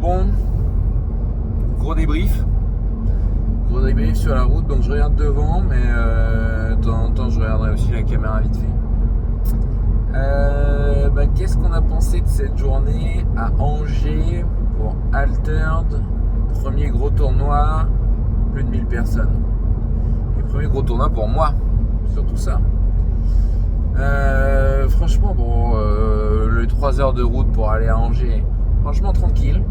Bon, gros débrief sur la route, donc je regarde devant, mais de temps en temps je regarderai aussi la caméra vite fait. Qu'est-ce qu'on a pensé de cette journée à Angers pour Altered, premier gros tournoi, plus de 1000 personnes. Et premier gros tournoi pour moi, surtout ça. Franchement, les 3 heures de route pour aller à Angers, franchement tranquille.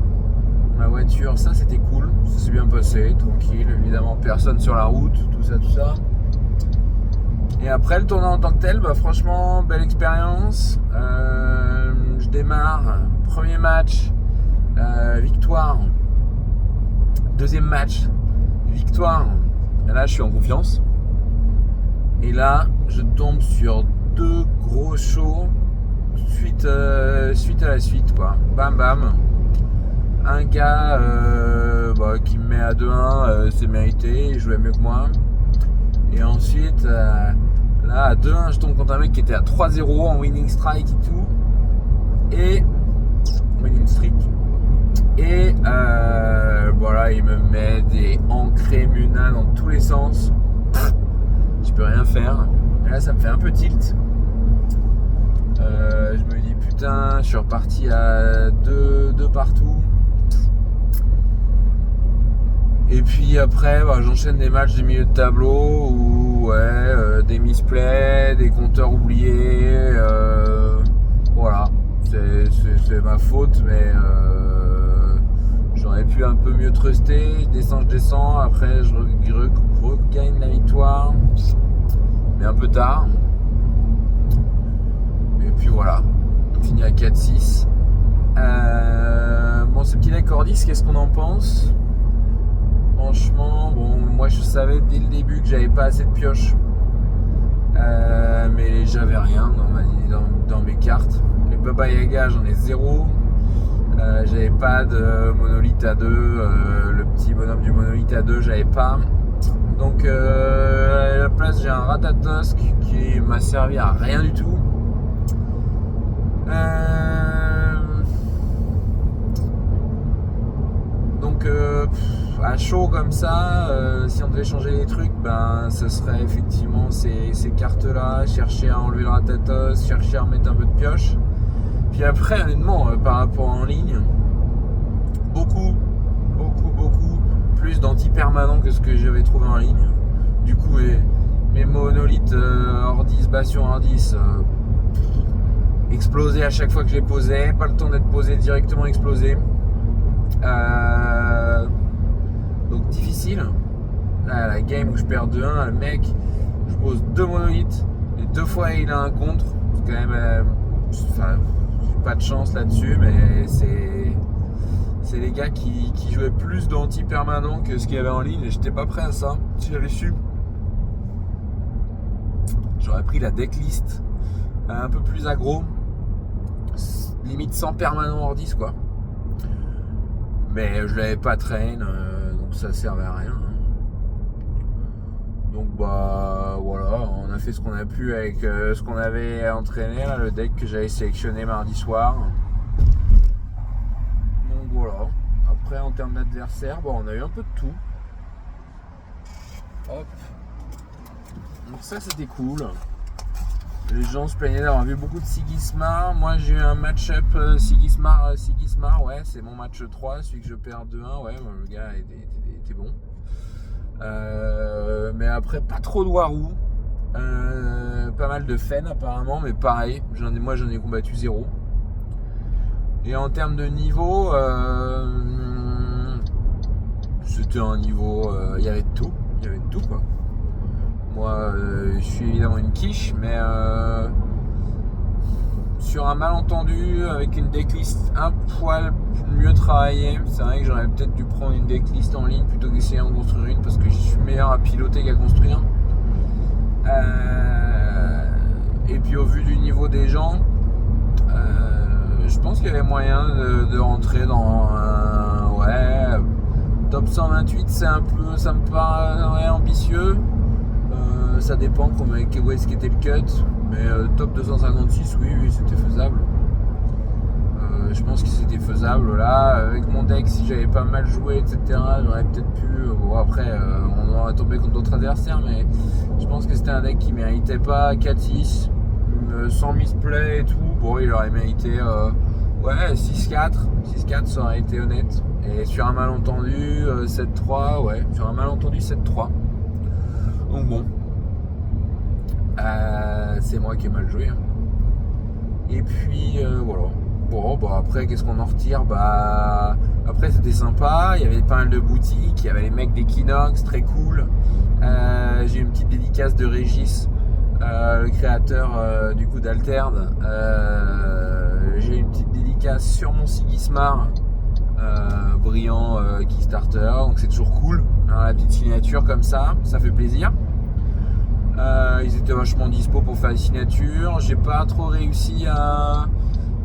Ma voiture, ça c'était cool, ça s'est bien passé, tranquille, évidemment personne sur la route, tout ça. Et après le tournoi en tant que tel, franchement, belle expérience. Je démarre, premier match, victoire. Deuxième match, victoire. Et là je suis en confiance. Et là je tombe sur 2 gros shows suite à la suite quoi. Bam bam. Un gars qui me met à 2-1, c'est mérité, il jouait mieux que moi. Et ensuite, là à 2-1, je tombe contre un mec qui était à 3-0 en winning strike et tout. Et winning streak. Et voilà, il me met des ancrés Muna dans tous les sens. Je peux rien faire. Et là, ça me fait un peu tilt. Je me dis putain, je suis reparti à 2 partout. Et puis après, j'enchaîne des matchs du milieu de tableau où des misplays, des compteurs oubliés. Voilà, c'est ma faute, mais j'aurais pu un peu mieux truster. Je descends. Après, je regagne la victoire, mais un peu tard. Et puis voilà, on finit à 4-6. Ce petit deck Ordis, qu'est-ce qu'on en pense ? Franchement, moi je savais dès le début que j'avais pas assez de pioches, mais j'avais rien dans mes cartes. Les Baba Yaga, j'en ai 0. J'avais pas de monolithe à 2, le petit bonhomme du monolithe à 2, j'avais pas. Donc à la place, j'ai un Ratatosk qui m'a servi à rien du tout. À chaud comme ça, si on devait changer les trucs, ce serait effectivement ces cartes-là, chercher à enlever le Ratatos, chercher à remettre un peu de pioche. Puis après, honnêtement, par rapport en ligne, beaucoup plus d'anti-permanents que ce que j'avais trouvé en ligne. Du coup, mes monolithes Ordis, Bastion Ordis, explosaient à chaque fois que je les posais, pas le temps d'être posé, directement explosé. Donc difficile. Là, la game où je perds 2-1, le mec, je pose 2 monolithes et 2 fois il a un contre. C'est quand même, j'ai pas de chance là-dessus, mais c'est les gars qui jouaient plus d'anti-permanent que ce qu'il y avait en ligne et j'étais pas prêt à ça. Si j'avais su, j'aurais pris la decklist un peu plus aggro, limite 100 permanents Ordis quoi. Mais je l'avais pas train, donc ça servait à rien. Donc voilà, on a fait ce qu'on a pu avec ce qu'on avait entraîné, là, le deck que j'avais sélectionné mardi soir. Donc voilà. Après en termes d'adversaire, on a eu un peu de tout. Hop. Donc ça c'était cool. Les gens se plaignaient d'avoir vu beaucoup de Sigismar. Moi j'ai eu un match-up Sigismar, ouais, c'est mon match 3, celui que je perds 2-1, ouais, le gars était bon. Mais après pas trop de Warou. Pas mal de Fen apparemment, mais pareil, moi j'en ai combattu 0. Et en termes de niveau, c'était un niveau, il y avait de tout quoi. Moi, je suis évidemment une quiche, mais sur un malentendu, avec une decklist un poil mieux travaillée, c'est vrai que j'aurais peut-être dû prendre une decklist en ligne plutôt qu'essayer d'en construire une, parce que je suis meilleur à piloter qu'à construire. Et puis au vu du niveau des gens, je pense qu'il y avait moyen de rentrer dans un top 128, ça me paraît ambitieux. Ça dépend où est-ce qu'était le cut, mais top 256, oui, c'était faisable. je pense que c'était faisable là. Avec mon deck, si j'avais pas mal joué, etc., j'aurais peut-être pu. Bon, après, on aurait tombé contre d'autres adversaires, mais je pense que c'était un deck qui méritait pas 4-6, sans misplay et tout. Bon, il aurait mérité 6-4. 6-4, ça aurait été honnête. Et sur un malentendu, 7-3, ouais, sur un malentendu 7-3. Donc bon. C'est moi qui ai mal joué. Et puis voilà. Bon, bah après, qu'est-ce qu'on en retire? Bah après, c'était sympa. Il y avait pas mal de boutiques. Il y avait les mecs d'Equinox, très cool. J'ai eu une petite dédicace de Régis, le créateur du coup d'Alterd. J'ai eu une petite dédicace sur mon Sigismar, brillant Kickstarter. Donc c'est toujours cool. La petite signature comme ça fait plaisir. Ils étaient vachement dispo pour faire des signatures. J'ai pas trop réussi à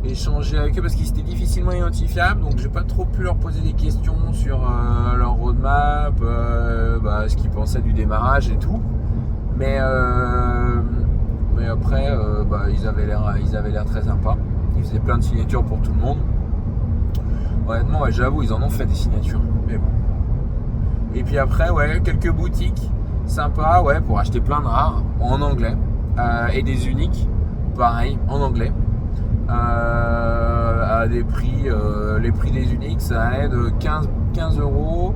échanger avec eux parce qu'ils étaient difficilement identifiables, donc j'ai pas trop pu leur poser des questions sur leur roadmap, ce qu'ils pensaient du démarrage et tout. Mais après, ils avaient l'air très sympas. Ils faisaient plein de signatures pour tout le monde. Honnêtement, ouais, j'avoue, ils en ont fait des signatures. Mais bon. Et puis après, ouais, quelques boutiques sympas, ouais, pour acheter plein de rares en anglais et des uniques, pareil, en anglais. À des prix, les prix des uniques, ça allait de 15 €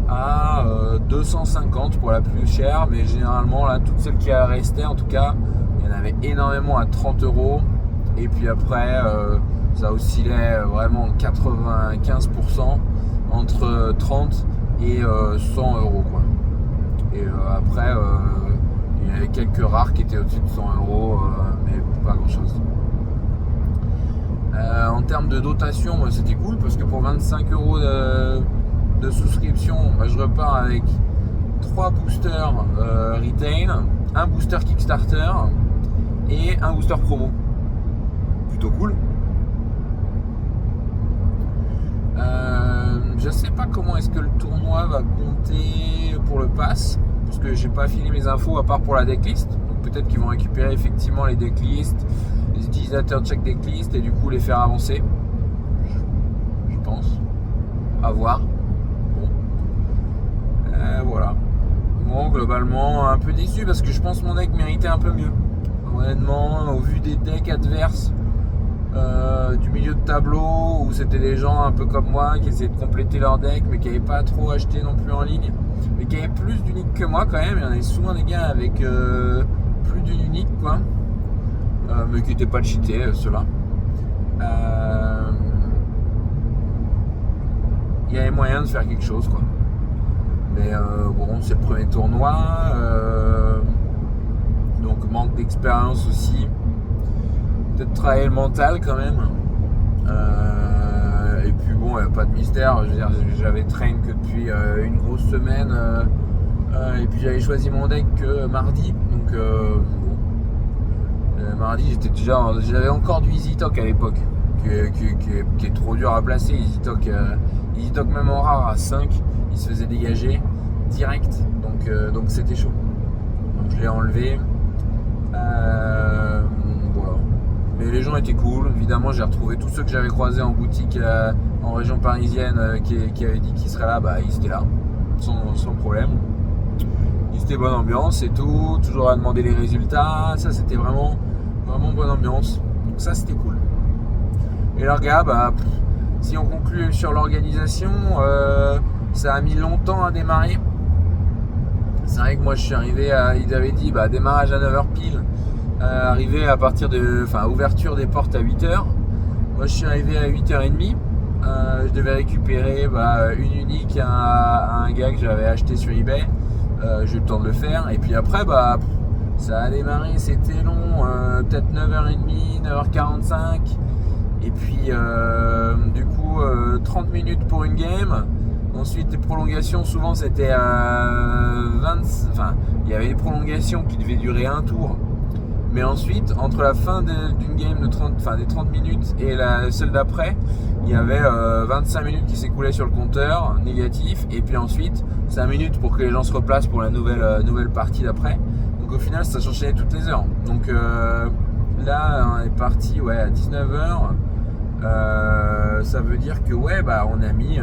à 250 pour la plus chère, mais généralement là, toutes celles qui restaient, en tout cas, il y en avait énormément à 30 €. Et puis après, ça oscillait vraiment 95% entre 30 et 100 € quoi. Et après, il y avait quelques rares qui étaient au-dessus de 100 €, mais pas grand-chose. En termes de dotation, moi, c'était cool parce que pour 25 € de souscription, je repars avec 3 boosters retail, un booster Kickstarter et un booster promo. Plutôt cool. Je sais pas comment est-ce que le tournoi va compter pour le pass, parce que j'ai pas fini mes infos à part pour la decklist. Donc peut-être qu'ils vont récupérer effectivement les decklists, les utilisateurs check decklist et du coup les faire avancer. Je pense. À voir. Bon. Voilà. Bon, globalement, un peu déçu parce que je pense que mon deck méritait un peu mieux. Honnêtement, au vu des decks adverses du milieu de tableau, où c'était des gens un peu comme moi qui essayaient de compléter leur deck mais qui n'avaient pas trop acheté non plus en ligne, mais qui avaient plus d'uniques que moi quand même. Il y en avait souvent des gars avec plus d'une unique quoi, mais qui n'étaient pas cheatés ceux-là. Il y avait moyen de faire quelque chose quoi. Mais bon, c'est le premier tournoi, donc manque d'expérience aussi. Peut-être travailler le mental quand même. Et puis bon, il n'y a pas de mystère. Je veux dire, j'avais train que depuis une grosse semaine. Et puis j'avais choisi mon deck que mardi. Donc mardi, j'avais encore du EasyTalk à l'époque. Qui est trop dur à placer. EasyTalk même en rare à 5, il se faisait dégager direct. Donc c'était chaud. Donc je l'ai enlevé. Voilà. Mais les gens étaient cool, évidemment j'ai retrouvé tous ceux que j'avais croisés en boutique en région parisienne qui avaient dit qu'ils seraient là, ils étaient là, sans problème. Ils étaient bonne ambiance et tout, toujours à demander les résultats, ça c'était vraiment bonne ambiance, donc ça c'était cool. Et leur gars, si on conclut sur l'organisation, ça a mis longtemps à démarrer. C'est vrai que moi je suis arrivé ils avaient dit démarrage à 9h pile. Arrivé à partir ouverture des portes à 8h. Moi je suis arrivé à 8h30. Je devais récupérer une unique à un gars que j'avais acheté sur eBay. J'ai eu le temps de le faire. Et puis après ça a démarré, c'était long, peut-être 9h30, 9h45. Et puis du coup 30 minutes pour une game. Ensuite les prolongations, souvent c'était il y avait des prolongations qui devaient durer un tour. Mais ensuite, entre la fin d'une game de 30 minutes et celle d'après, il y avait 25 minutes qui s'écoulaient sur le compteur négatif. Et puis ensuite, 5 minutes pour que les gens se replacent pour la nouvelle partie d'après. Donc au final, ça s'enchaînait toutes les heures. Donc là, on est parti à 19h. Ça veut dire que ouais, bah on a mis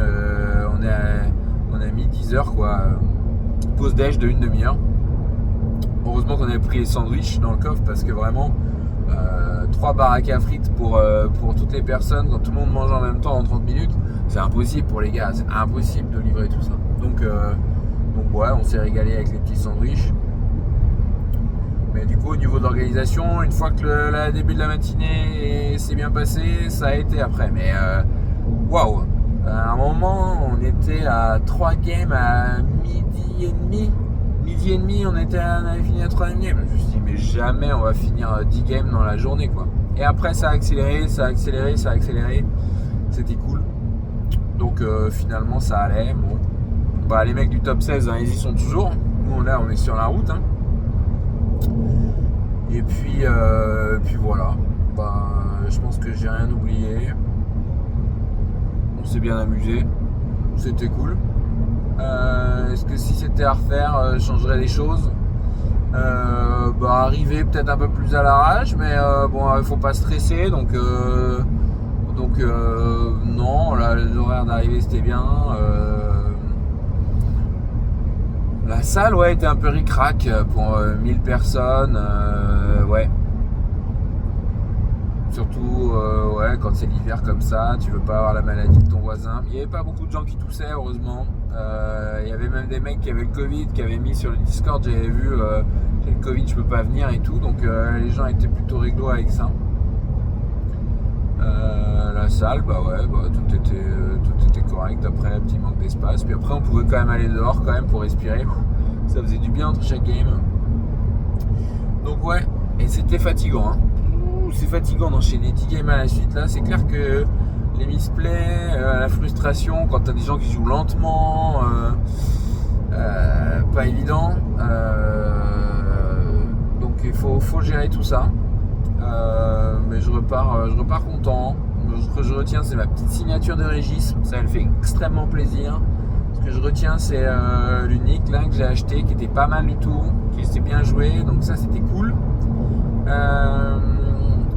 10 heures quoi. Pause déj de une demi-heure. Heureusement qu'on avait pris les sandwichs dans le coffre parce que vraiment 3 baraques à frites pour toutes les personnes quand tout le monde mange en même temps en 30 minutes, c'est impossible pour les gars, c'est impossible de livrer tout ça. Donc ouais, on s'est régalé avec les petits sandwichs. Mais du coup, au niveau de l'organisation, une fois que le début de la matinée s'est bien passé, ça a été après. Mais waouh! À un moment, on était à 3 games à midi et demi. Midi et demi, on avait fini à 3 games. Je me suis dit, mais jamais on va finir 10 games dans la journée, quoi. Et après, ça a accéléré. C'était cool. Donc finalement, ça allait. Bon. Bah, les mecs du top 16, hein, ils y sont toujours. Nous, là, on est sur la route. Hein. Et puis voilà. Bah, je pense que j'ai rien oublié. On s'est bien amusé. C'était cool. Est-ce que si c'était à refaire, je changerais des choses? Arriver peut-être un peu plus à l'arrache, mais bon, il faut pas stresser, donc non, là, l'horaire d'arrivée c'était bien. La salle, ouais, était un peu ric-rac pour 1000 personnes, ouais. Surtout ouais, quand c'est l'hiver comme ça, tu veux pas avoir la maladie de ton voisin. Il n'y avait pas beaucoup de gens qui toussaient, heureusement. Il y avait même des mecs qui avaient le Covid, qui avaient mis sur le Discord, j'avais vu j'ai le Covid, je peux pas venir et tout. Donc les gens étaient plutôt réglo avec ça. La salle, tout était correct après, un petit manque d'espace. Puis après, on pouvait quand même aller dehors quand même pour respirer. Ça faisait du bien entre chaque game. Donc ouais, et c'était fatigant. Hein. C'est fatigant d'enchaîner 10 games à la suite. Là, c'est clair que les misplays, la frustration quand t'as des gens qui jouent lentement, pas évident. Donc il faut gérer tout ça. Mais je repars content. Ce que je retiens, c'est ma petite signature de Régis. Ça, elle fait extrêmement plaisir. Ce que je retiens, c'est l'unique là que j'ai acheté, qui était pas mal du tout, qui s'était bien joué. Donc ça, c'était cool.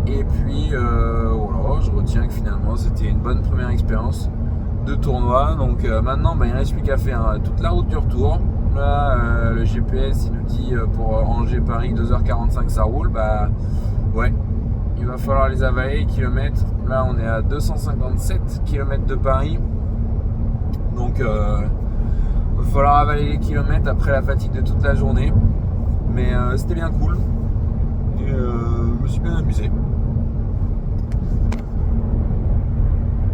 Et puis voilà, je retiens que finalement c'était une bonne première expérience de tournoi. Donc maintenant il ne reste plus qu'à faire toute la route du retour. Là le GPS il nous dit pour Angers-Paris 2h45 ça roule. Bah ouais, il va falloir les avaler les kilomètres. Là on est à 257 km de Paris. Donc il va falloir avaler les kilomètres après la fatigue de toute la journée. Mais c'était bien cool. Et je me suis bien amusé.